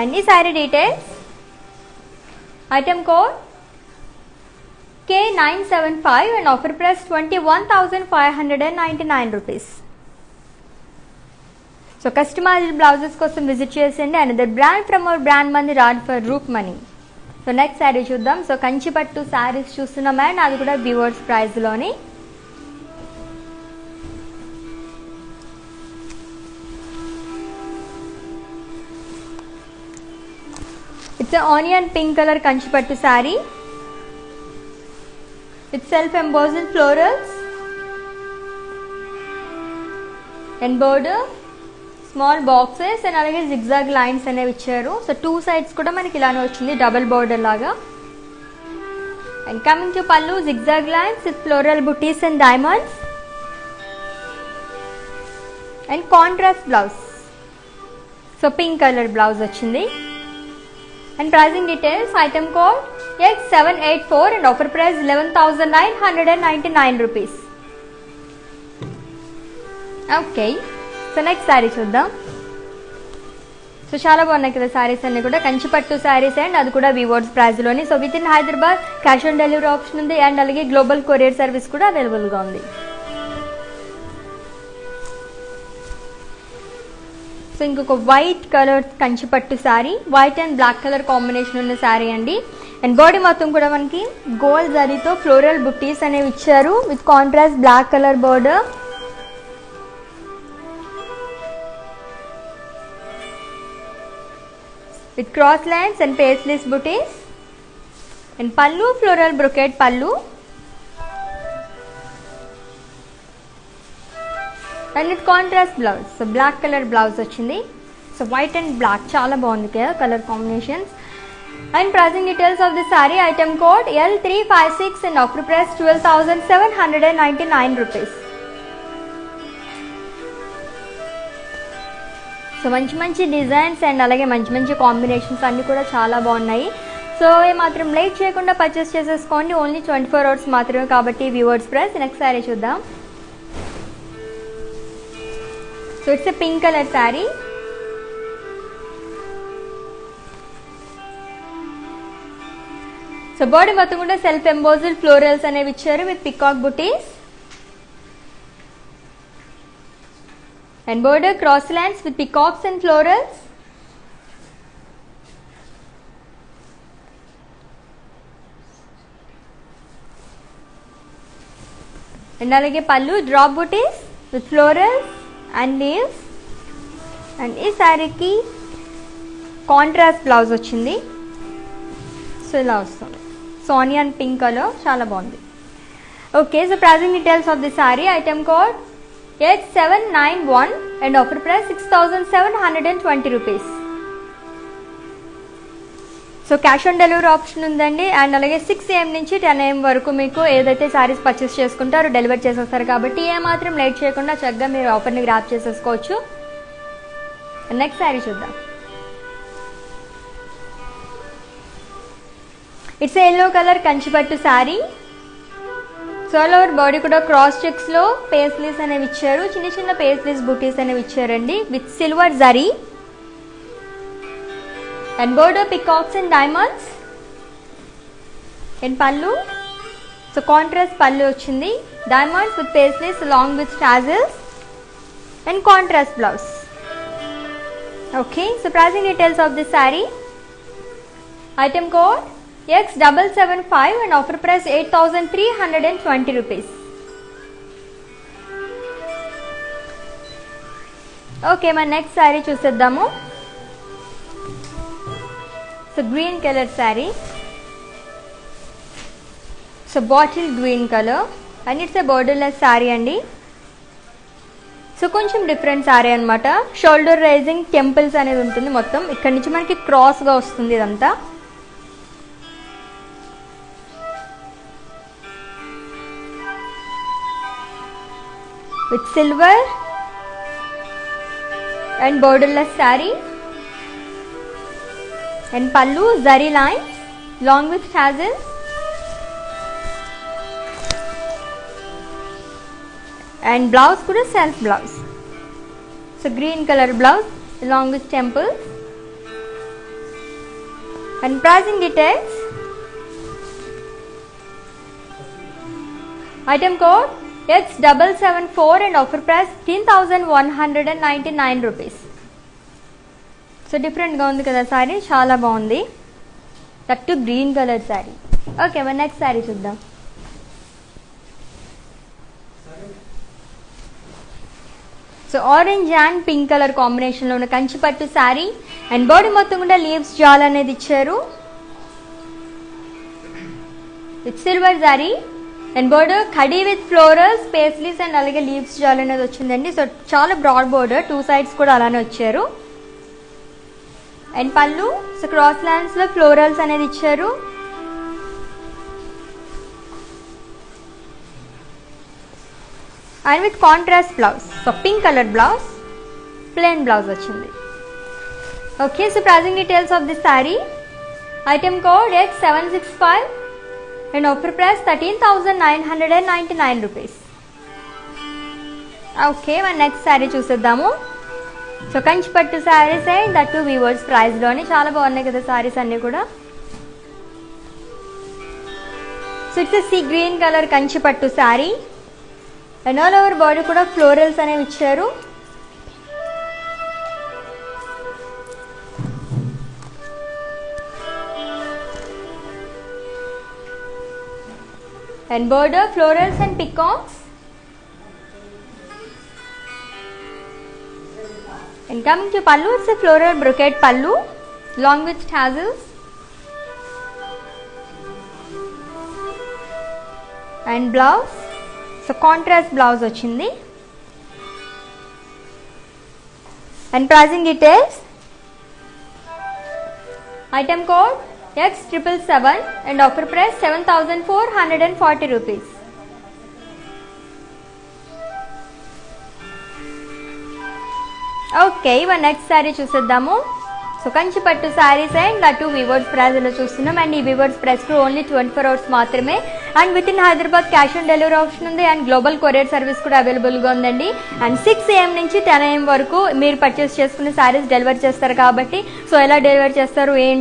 And ఈ saree details. Item code K975 and offer price 21,599 rupees. So customized blouses కోసం visit చేయండి. Another brand from our brand Mandir Art for Rukmani. So next sari చూద్దాం. So Kanchipattu saris చూస్తున్నాం and అది కూడా viewers price లోని. It's onion pink colour Kanchipattu sari. It's self-embossed florals and border, small boxes and అలాగే zigzag lines అనేవి ఇచ్చారు. సో టూ సైడ్స్ కూడా మనకి ఇలానే వచ్చింది డబుల్ బోర్డర్ లాగా. అండ్ కమింగ్ టు పల్లు zigzag lines with floral booties and diamonds and contrast blouse. So pink colour blouse వచ్చింది. And pricing details. Item code X784 and offer price 11,999 rupees. Okay so next sari చూద్దాం. So చాలా బాగున్నాయి కదా శారీస్ అన్ని కూడా కంచిపట్టు saris and అది కూడా వివర్స్ ప్రైస్ లోని. So with in Hyderabad cash on delivery option ఉంది అండ్ అలాగే గ్లోబల్ కొరియర్ సర్వీస్ కూడా అవైలబుల్గా ఉంది. సో ఇంకొక white colour Kanchipattu sari, white and black colour combination ఉన్న శారీ అండి. అండ్ బాడీ మొత్తం కూడా మనకి గోల్డ్ జరీతో ఫ్లోరల్ బుట్టీస్ అనేవి ఇచ్చారు with contrast black colour border. With cross lines and paisleys butis and pallu floral brocade pallu and with contrast blouse. So black colour blouse వచ్చింది. So white and black చాలా బాగుంది కదా colour combinations. And pricing details of this saree. Item code L356 and offer price 12,799 rupees. So మంచి మంచి designs and అలాగే మంచి మంచి combinations అన్నీ కూడా చాలా బాగున్నాయి. సో మాత్రం లేట్ చేయకుండా పర్చేస్ చేసేసుకోండి. ఓన్లీ 24 అవర్స్ మాత్రమే కాబట్టి వ్యూవర్స్ ప్రైస్. నెక్స్ట్ శారీ చూద్దాం. So it's a pink colour sari. So body మొత్తం కూడా సెల్ఫ్ ఎంబోజ్డ్ ఫ్లోరల్స్ అనేవి ఇచ్చారు with peacock buttis and border cross lines with peacocks and florals. And అలాగే పళ్ళు drop buttis with florals and leaves. And ఈ శారీకి contrast blouse వచ్చింది. So ఇలా వస్తుంది. సో ఆనియన్ పింక్ కలర్ చాలా బాగుంది. Okay, so pricing details of the sari. Item code H791 and offer price 6720 rupees. So cash on delivery option ఉందండి. And అలాగే 6 AM నుంచి 10 AM వరకు మీకు ఏదైతే శారీస్ పర్చేస్ చేసుకుంటారో డెలివర్ చేసేస్తారు కాబట్టి ఏమాత్రం లేట్ చేయకుండా చక్కగా మీరు ఆఫర్ని గ్రాప్ చేసేసుకోవచ్చు. నెక్స్ట్ శారీ చూద్దాం. It's yellow colour Kanchipattu sari. So all over body కూడా క్రాస్ చెక్స్ లో పేస్లీస్ అనేవి ఇచ్చారు. చిన్న చిన్న పేస్లీస్ బూటీస్ అనేవి ఇచ్చారండి with silver zari and border peacocks and diamonds and పళ్ళు. సో కాంట్రాస్ట్ పళ్ళు వచ్చింది. Diamonds with paisleys along with tassels and contrast blouse. Okay, so pricing details of this sari. Item code X775 and offer price 8320 rupees. Okay, మన next sari చూసేద్దాము. So green colour sari. So bottle green colour and it's a borderless sari అండి. So కొంచెం different sari అనమాట. Shoulder rising temples అనేది ఉంటుంది. మొత్తం ఇక్కడ నుంచి మనకి క్రాస్గా వస్తుంది ఇదంతా. With silver and borderless sari and pallu zari line along with tassels and blouse కూడా self blouse. So green colour blouse along with temples and pricing details. Item code X774 and offer price 15,199 rupees. So డిఫరెంట్గా ఉంది కదా శారీ, చాలా బాగుంది. That to green colour sari. Okay, మరి next sari చూద్దాం. So orange and pink colour కాంబినేషన్లో ఉన్న Kanchipattu sari and body మొత్తం కూడా లీవ్స్ జాల్ అనేది ఇచ్చారు with silver sari and border khadi with florals paisleys and అలాగే లీవ్స్ జాల్ అనేది వచ్చిందండి. సో చాలా బ్రాడ్ బోర్డర్, 2 sides కూడా అలానే వచ్చారు. అండ్ పళ్ళు సో క్రాస్ లైన్స్ లో ఫ్లోరల్స్ అనేది ఇచ్చారు. And with contrast blouse. So pink colour blouse, plain blouse వచ్చింది. Okay, so pricing details of this sari. Item code X765 and offer price 13,999 rupees. Okay, మన next sari చూసేద్దాము. So Kanchipattu saris and that to weavers ప్రైస్లోని చాలా బాగున్నాయి కదా శారీస్ అన్నీ కూడా. So it's sea green colour Kanchipattu sari and all over body కూడా ఫ్లోరల్స్ అనేవి ఇచ్చారు. and border florals and peacocks and coming to pallu, it's a floral brocade pallu along with tassels and blouse. So contrast blouse ochindi and pricing details. Item code X777 and offer price 7,440 rupees. Okay, ఇవన్న next sari చూసేద్దాము. So Kanchi పట్టు saris and అటు viewers ప్రైస్లో చూస్తున్నాం. And ఈ viewers price only 24 hours మాత్రమే. And with in Hyderabad cash on delivery option ఉంది. And global courier service కూడా అవైలబుల్గా ఉందండి. అండ్ 6 AM నుంచి 10 AM వరకు మీరు పర్చేస్ చేసుకునే శారీస్ డెలివర్ చేస్తారు కాబట్టి, సో ఎలా డెలివర్ చేస్తారు ఏంటి